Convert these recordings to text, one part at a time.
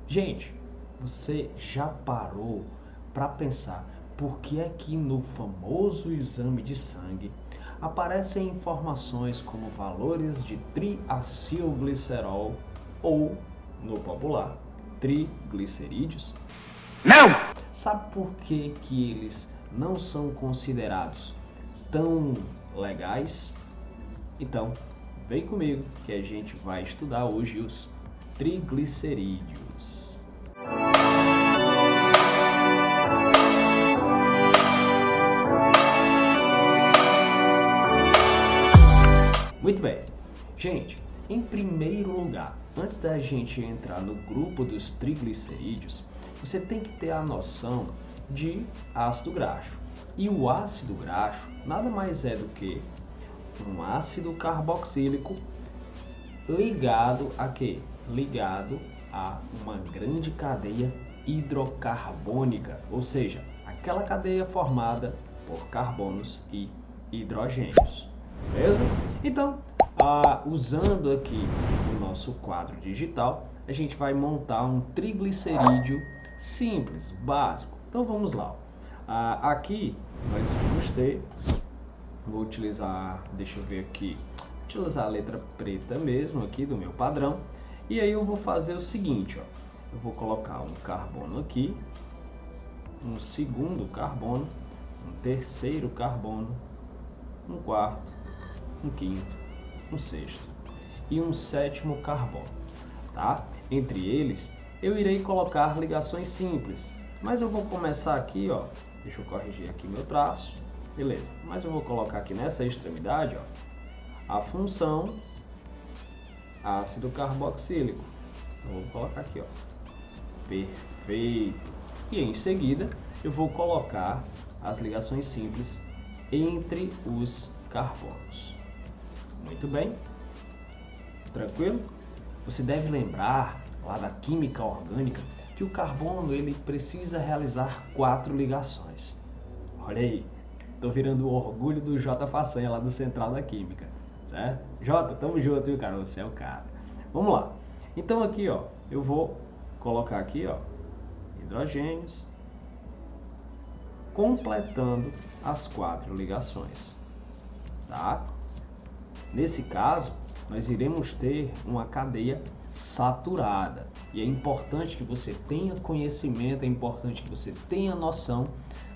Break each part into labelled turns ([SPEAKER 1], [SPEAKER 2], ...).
[SPEAKER 1] Gente, você já parou para pensar por que é que no famoso exame de sangue aparecem informações como valores de triacilglicerol ou, no popular, triglicerídeos?
[SPEAKER 2] Não!
[SPEAKER 1] Sabe por que que eles não são considerados tão legais? Então, vem comigo que a gente vai estudar hoje os triglicerídeos. Muito bem. Gente, em primeiro lugar, antes da gente entrar no grupo dos triglicerídeos, você tem que ter a noção de ácido graxo. E o ácido graxo nada mais é do que um ácido carboxílico ligado a quê? Ligado a uma grande cadeia hidrocarbônica, ou seja, aquela cadeia formada por carbonos e hidrogênios. Beleza? Então, usando aqui o nosso quadro digital, a gente vai montar um triglicerídeo simples, básico. Então vamos lá. Aqui nós vamos ter, vou utilizar, deixa eu ver aqui, utilizar a letra preta mesmo aqui do meu padrão. E aí eu vou fazer o seguinte, ó. Eu vou colocar um carbono aqui, um segundo carbono, um terceiro carbono, um quarto, um quinto, um sexto e um sétimo carbono, tá? Entre eles, eu irei colocar ligações simples, mas eu vou começar aqui, ó, deixa eu corrigir aqui meu traço, beleza, mas eu vou colocar aqui nessa extremidade, ó, a função ácido carboxílico, eu vou colocar aqui, ó, perfeito, e em seguida eu vou colocar as ligações simples entre os carbonos. Muito bem, tranquilo? Você deve lembrar lá da química orgânica que o carbono ele precisa realizar 4 ligações. Olha aí, tô virando o orgulho do J Façanha lá do Central da Química, certo? J, tamo junto, viu, cara? Você é o cara. Vamos lá. Então aqui, ó, eu vou colocar aqui, ó, hidrogênios, completando as 4 ligações, tá? Nesse caso, nós iremos ter uma cadeia saturada. E é importante que você tenha conhecimento, é importante que você tenha noção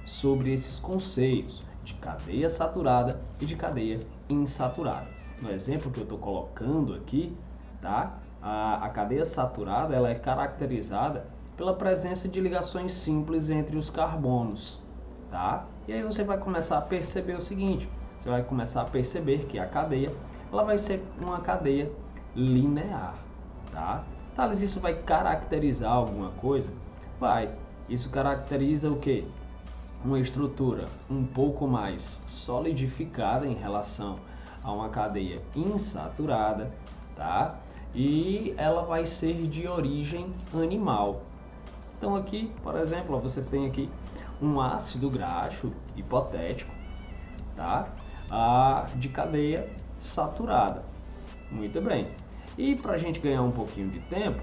[SPEAKER 1] sobre esses conceitos de cadeia saturada e de cadeia insaturada. No exemplo que eu estou colocando aqui, tá? A cadeia saturada ela é caracterizada pela presença de ligações simples entre os carbonos, tá? E aí você vai começar a perceber o seguinte, você vai começar a perceber que a cadeia ela vai ser uma cadeia linear, tá? Thales, isso vai caracterizar alguma coisa? Vai. Isso caracteriza o quê? Uma estrutura um pouco mais solidificada em relação a uma cadeia insaturada, tá? E ela vai ser de origem animal. Então aqui, por exemplo, ó, você tem aqui um ácido graxo hipotético, tá? De cadeia saturada. Muito bem. E para a gente ganhar um pouquinho de tempo,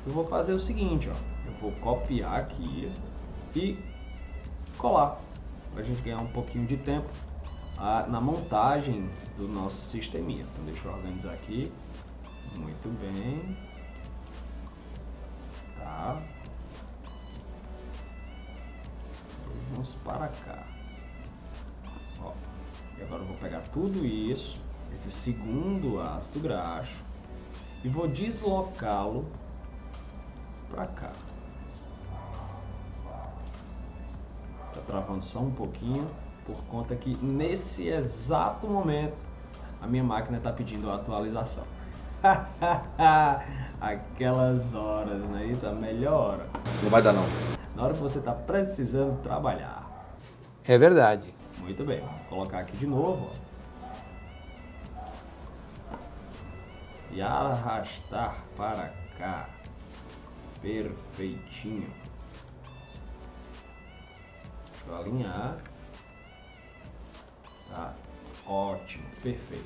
[SPEAKER 1] eu vou fazer o seguinte, ó. Eu vou copiar aqui e colar para a gente ganhar um pouquinho de tempo na montagem do nosso sisteminha. Então deixa eu organizar aqui. Muito bem. Tá. Vamos para cá. Ó. E agora eu vou pegar tudo isso, esse segundo ácido graxo, e vou deslocá-lo para cá. Tá travando só um pouquinho, por conta que nesse exato momento a minha máquina está pedindo a atualização. Aquelas horas, não é isso? A melhor hora.
[SPEAKER 2] Não vai dar não.
[SPEAKER 1] Na hora que você está precisando trabalhar.
[SPEAKER 3] É verdade.
[SPEAKER 1] Muito bem, vou colocar aqui de novo, ó. E arrastar para cá. Perfeitinho. Deixa eu alinhar. Tá, ótimo, perfeito.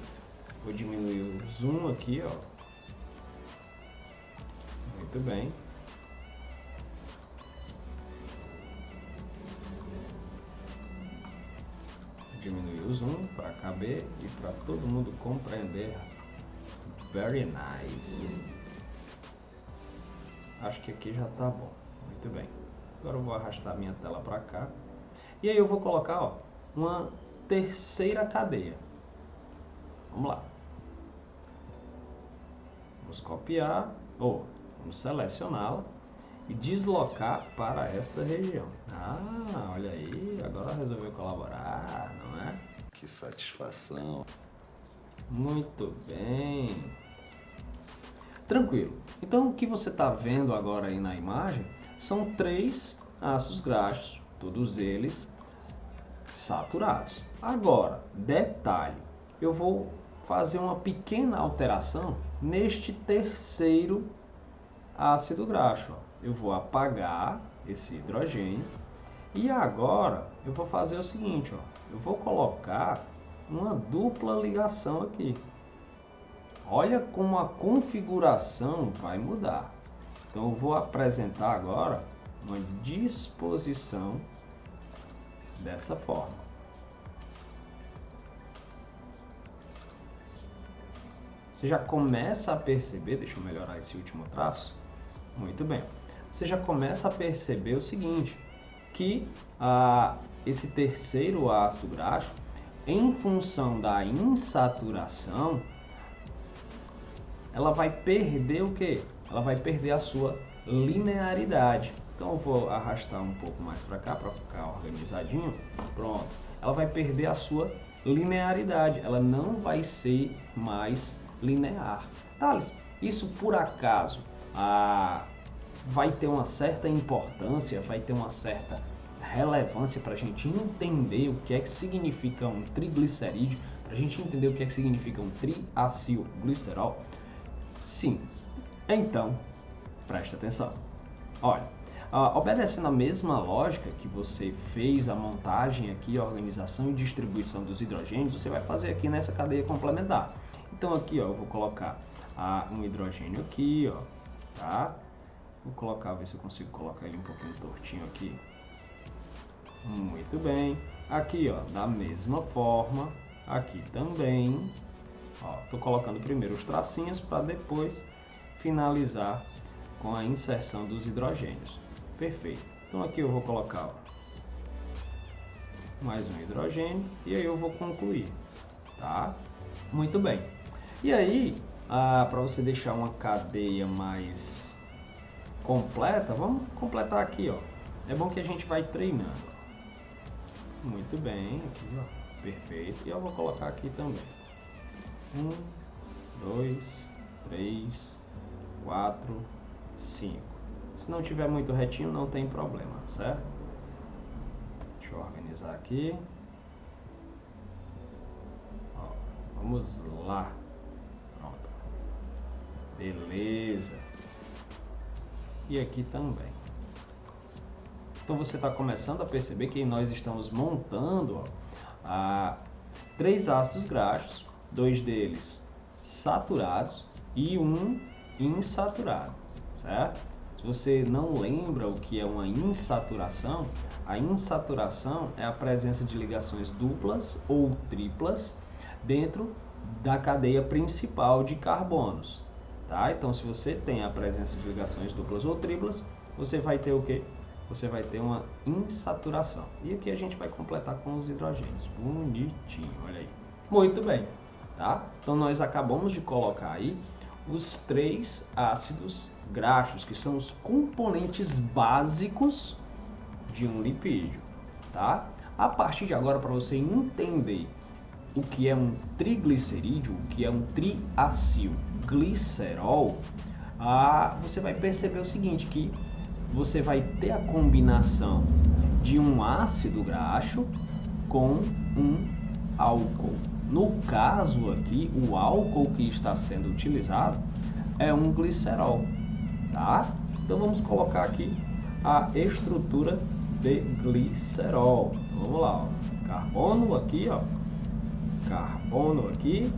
[SPEAKER 1] Vou diminuir o zoom aqui, ó. Muito bem. zoom para caber e para todo mundo compreender. Very nice. Acho que aqui já tá bom. Muito bem. Agora eu vou arrastar minha tela para cá. E aí eu vou colocar, ó, uma terceira cadeia. Vamos lá. Vamos copiar, ou vamos selecioná-la e deslocar para essa região. Ah, olha aí, agora resolveu colaborar, não é?
[SPEAKER 2] Que satisfação.
[SPEAKER 1] Muito bem. Tranquilo. Então o que você está vendo agora aí na imagem são 3 ácidos graxos, todos eles saturados. Agora, detalhe, eu vou fazer uma pequena alteração neste terceiro ácido graxo. Eu vou apagar esse hidrogênio e agora eu vou fazer o seguinte, ó, eu vou colocar uma dupla ligação aqui. Olha como a configuração vai mudar. Então eu vou apresentar agora uma disposição dessa forma. Você já começa a perceber, deixa eu melhorar esse último traço. Muito bem. Você já começa a perceber o seguinte, que esse terceiro ácido graxo, em função da insaturação, ela vai perder o quê? Ela vai perder a sua linearidade. Então eu vou arrastar um pouco mais para cá para ficar organizadinho. Pronto. Ela vai perder a sua linearidade. Ela não vai ser mais linear. Thales, isso por acaso vai ter uma certa importância, vai ter uma certa relevância para a gente entender o que é que significa um triglicerídeo, para a gente entender o que é que significa um triacilglicerol? Sim. Então, preste atenção. Olha, obedecendo a mesma lógica que você fez a montagem aqui, a organização e distribuição dos hidrogênios, você vai fazer aqui nessa cadeia complementar. Então aqui, ó, eu vou colocar um hidrogênio aqui, ó, tá? Vou colocar, ver se eu consigo colocar ele um pouquinho tortinho aqui. Muito bem. Aqui, ó, da mesma forma, aqui também. Ó, tô colocando primeiro os tracinhos para depois finalizar com a inserção dos hidrogênios. Perfeito. Então aqui eu vou colocar, ó, mais um hidrogênio e aí eu vou concluir, tá? Muito bem. E aí, para você deixar uma cadeia mais completa, vamos completar aqui, ó. É bom que a gente vai treinando. Muito bem, aqui, ó, perfeito. E eu vou colocar aqui também. 1, 2, 3, 4, 5. Se não tiver muito retinho, não tem problema, certo? Deixa eu organizar aqui. Ó, vamos lá. Pronto. Beleza. E aqui também. Então você está começando a perceber que nós estamos montando, ó, 3 ácidos graxos, 2 deles saturados e um insaturado, certo? Se você não lembra o que é uma insaturação, a insaturação é a presença de ligações duplas ou triplas dentro da cadeia principal de carbonos, tá? Então, se você tem a presença de ligações duplas ou triplas, você vai ter o quê? Você vai ter uma insaturação. E aqui a gente vai completar com os hidrogênios. Bonitinho, olha aí. Muito bem, tá? Então, nós acabamos de colocar aí os 3 ácidos graxos, que são os componentes básicos de um lipídio, tá? A partir de agora, para você entender o que é um triglicerídeo, o que é um triacilglicerol, você vai perceber o seguinte, que você vai ter a combinação de um ácido graxo com um álcool. No caso aqui, o álcool que está sendo utilizado é um glicerol, tá? Então vamos colocar aqui a estrutura de glicerol. Então, vamos lá, ó. Carbono aqui, ó. Carbono aqui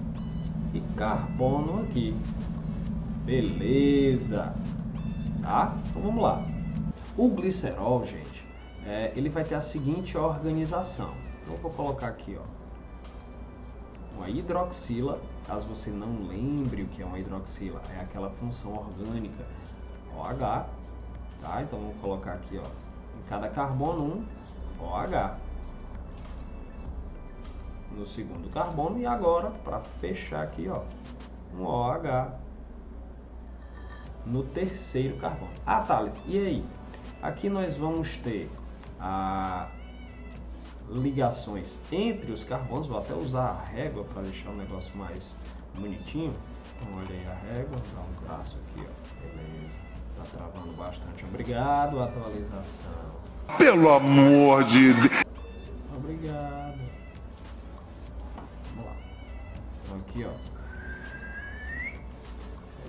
[SPEAKER 1] e carbono aqui. Beleza, tá? Então vamos lá. O glicerol, gente, ele vai ter a seguinte organização. Então eu vou colocar aqui, ó, uma hidroxila. Caso você não lembre o que é uma hidroxila, é aquela função orgânica OH, tá? Então vamos colocar aqui, ó, em cada carbono um OH. No segundo carbono, e agora, para fechar aqui, ó, um OH no terceiro carbono. Ah, Thales, e aí? Aqui nós vamos ter ligações entre os carbonos. Vou até usar a régua para deixar o negócio mais bonitinho. Então, olha aí a régua, dá um traço aqui, ó. Beleza, tá travando bastante. Obrigado, atualização.
[SPEAKER 2] Pelo amor de Deus.
[SPEAKER 1] Obrigado. Vamos lá. Então aqui, ó.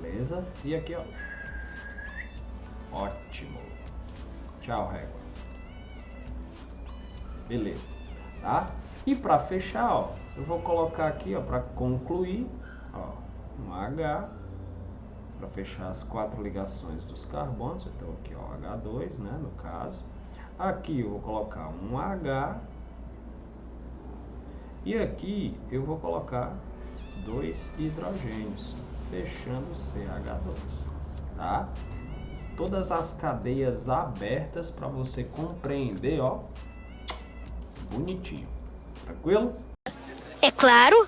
[SPEAKER 1] Beleza? E aqui, ó. Ótimo. Tchau, régua. Beleza, tá? E para fechar, ó, eu vou colocar aqui, ó, para concluir, ó, um H, para fechar as 4 ligações dos carbonos. Então aqui, ó, H2, né, no caso. Aqui eu vou colocar um H. E aqui eu vou colocar 2 hidrogênios, fechando o CH2, tá? Todas as cadeias abertas para você compreender, ó, bonitinho. Tranquilo?
[SPEAKER 4] É claro.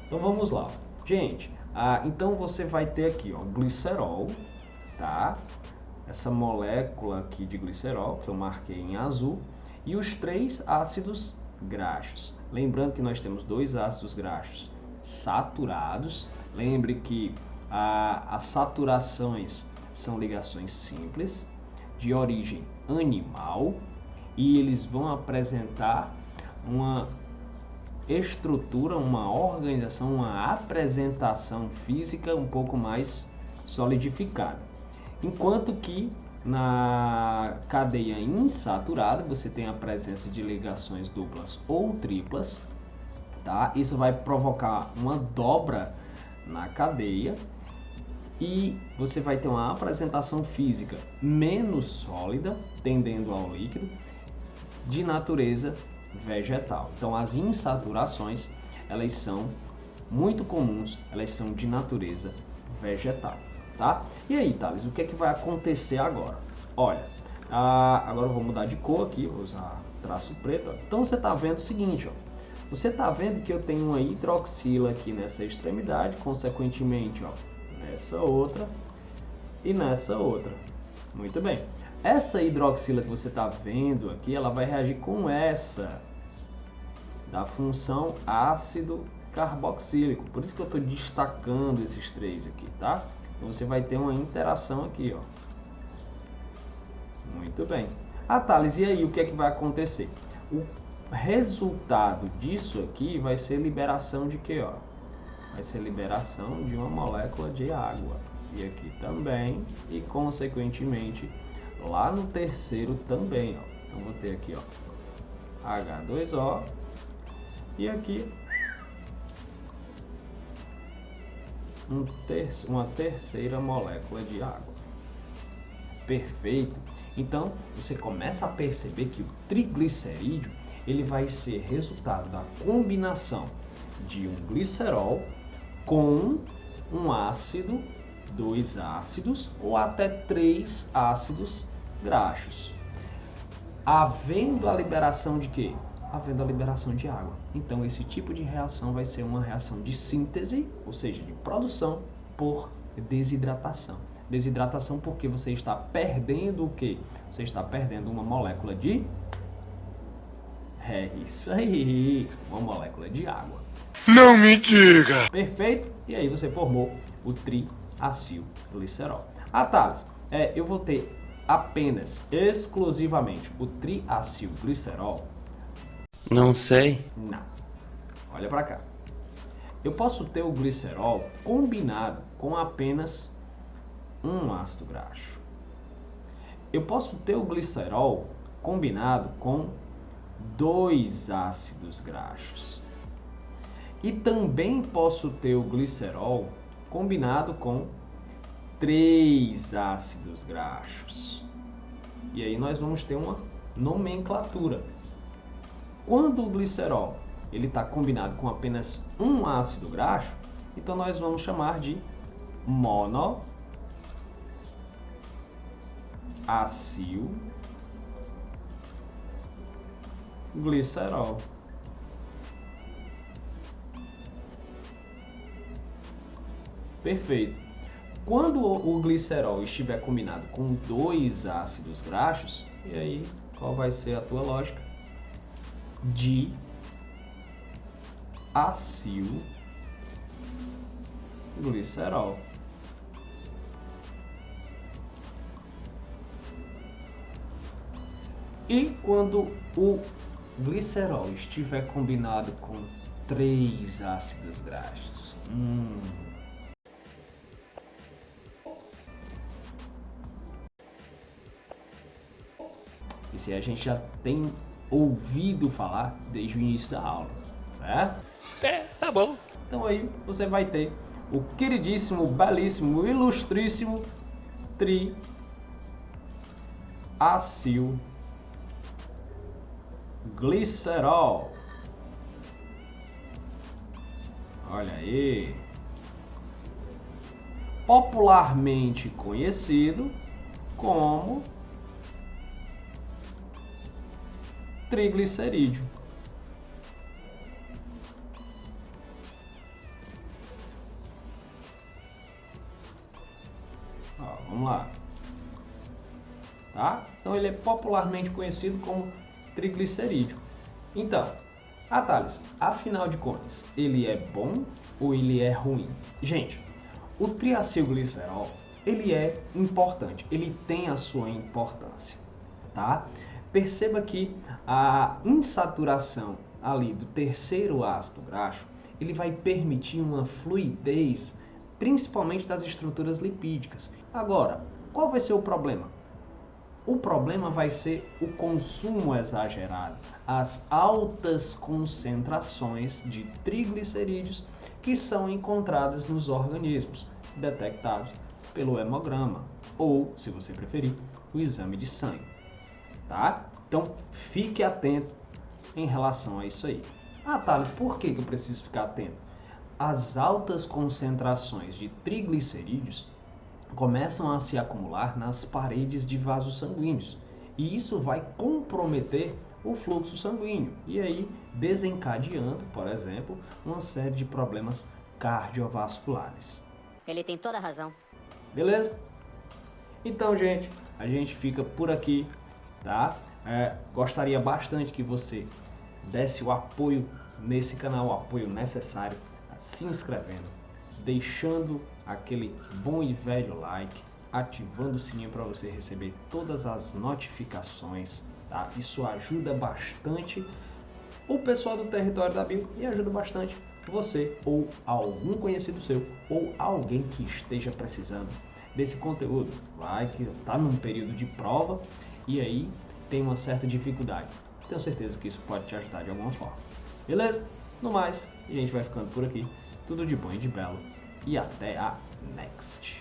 [SPEAKER 1] Então vamos lá. Gente, então você vai ter aqui, ó, glicerol, tá? Essa molécula aqui de glicerol, que eu marquei em azul, e os 3 ácidos graxos. Lembrando que nós temos 2 ácidos graxos saturados. Lembre que as saturações são ligações simples, de origem animal, e eles vão apresentar uma estrutura, uma organização, uma apresentação física um pouco mais solidificada. Enquanto que na cadeia insaturada você tem a presença de ligações duplas ou triplas, tá? Isso vai provocar uma dobra na cadeia e você vai ter uma apresentação física menos sólida, tendendo ao líquido, de natureza vegetal. Então as insaturações, elas são muito comuns, elas são de natureza vegetal, tá? E aí, Thales, o que é que vai acontecer agora? Olha, agora eu vou mudar de cor aqui, vou usar traço preto, ó. Então você está vendo o seguinte, ó. Você está vendo que eu tenho uma hidroxila aqui nessa extremidade, consequentemente, ó, nessa outra e nessa outra. Muito bem. Essa hidroxila que você está vendo aqui, ela vai reagir com essa da função ácido carboxílico. Por isso que eu estou destacando esses 3 aqui, tá? Então você vai ter uma interação aqui, ó. Muito bem. Thales, e aí o que é que vai acontecer? O resultado disso aqui vai ser liberação de quê, ó? Vai ser liberação de uma molécula de água. E aqui também, e consequentemente lá no terceiro também, ó. Então vou ter aqui, ó, H2O e aqui uma terceira molécula de água. Perfeito. Então você começa a perceber que o triglicerídeo ele vai ser resultado da combinação de um glicerol com um ácido, 2 ácidos ou até 3 ácidos graxos. Havendo a liberação de quê? Havendo a liberação de água. Então esse tipo de reação vai ser uma reação de síntese, ou seja, de produção por desidratação. Desidratação porque você está perdendo o quê? Você está perdendo uma molécula de... É isso aí, uma molécula de água.
[SPEAKER 2] Não me diga!
[SPEAKER 1] Perfeito? E aí você formou o triacilglicerol. Thales, eu vou ter apenas, exclusivamente, o triacilglicerol?
[SPEAKER 3] Não sei.
[SPEAKER 1] Não. Olha para cá. Eu posso ter o glicerol combinado com apenas um ácido graxo. Eu posso ter o glicerol combinado com 2 ácidos graxos. E também posso ter o glicerol combinado com 3 ácidos graxos. E aí nós vamos ter uma nomenclatura. Quando o glicerol ele está combinado com apenas um ácido graxo, então nós vamos chamar de monoacilglicerol. Perfeito. Quando o glicerol estiver combinado com dois ácidos graxos, e aí qual vai ser a tua lógica? Diacilglicerol. E quando o glicerol estiver combinado com três ácidos graxos? Esse a gente já tem ouvido falar desde o início da aula, certo?
[SPEAKER 3] Tá bom.
[SPEAKER 1] Então aí você vai ter o queridíssimo, belíssimo, ilustríssimo triacilglicerol. Olha aí. Popularmente conhecido como triglicerídeo. Vamos lá. Tá? Então ele é popularmente conhecido como triglicerídeo. Então, Thales, afinal de contas, ele é bom ou ele é ruim? Gente, o triacilglicerol, ele é importante, ele tem a sua importância, tá? Perceba que a insaturação ali do terceiro ácido graxo, ele vai permitir uma fluidez, principalmente das estruturas lipídicas. Agora, qual vai ser o problema? O problema vai ser o consumo exagerado, as altas concentrações de triglicerídeos que são encontradas nos organismos, detectados pelo hemograma, ou, se você preferir, o exame de sangue. Tá? Então, fique atento em relação a isso aí. Thales, por que eu preciso ficar atento? As altas concentrações de triglicerídeos começam a se acumular nas paredes de vasos sanguíneos e isso vai comprometer o fluxo sanguíneo e aí desencadeando, por exemplo, uma série de problemas cardiovasculares.
[SPEAKER 4] Ele tem toda a razão.
[SPEAKER 1] Beleza? Então, gente, a gente fica por aqui. Tá? Gostaria bastante que você desse o apoio nesse canal, o apoio necessário, se inscrevendo, deixando aquele bom e velho like, ativando o sininho para você receber todas as notificações, tá? Isso ajuda bastante o pessoal do território da Bio e ajuda bastante você ou algum conhecido seu ou alguém que esteja precisando desse conteúdo. Vai que tá num período de prova e aí tem uma certa dificuldade. Tenho certeza que isso pode te ajudar de alguma forma. Beleza? No mais, a gente vai ficando por aqui. Tudo de bom e de belo. E até a next.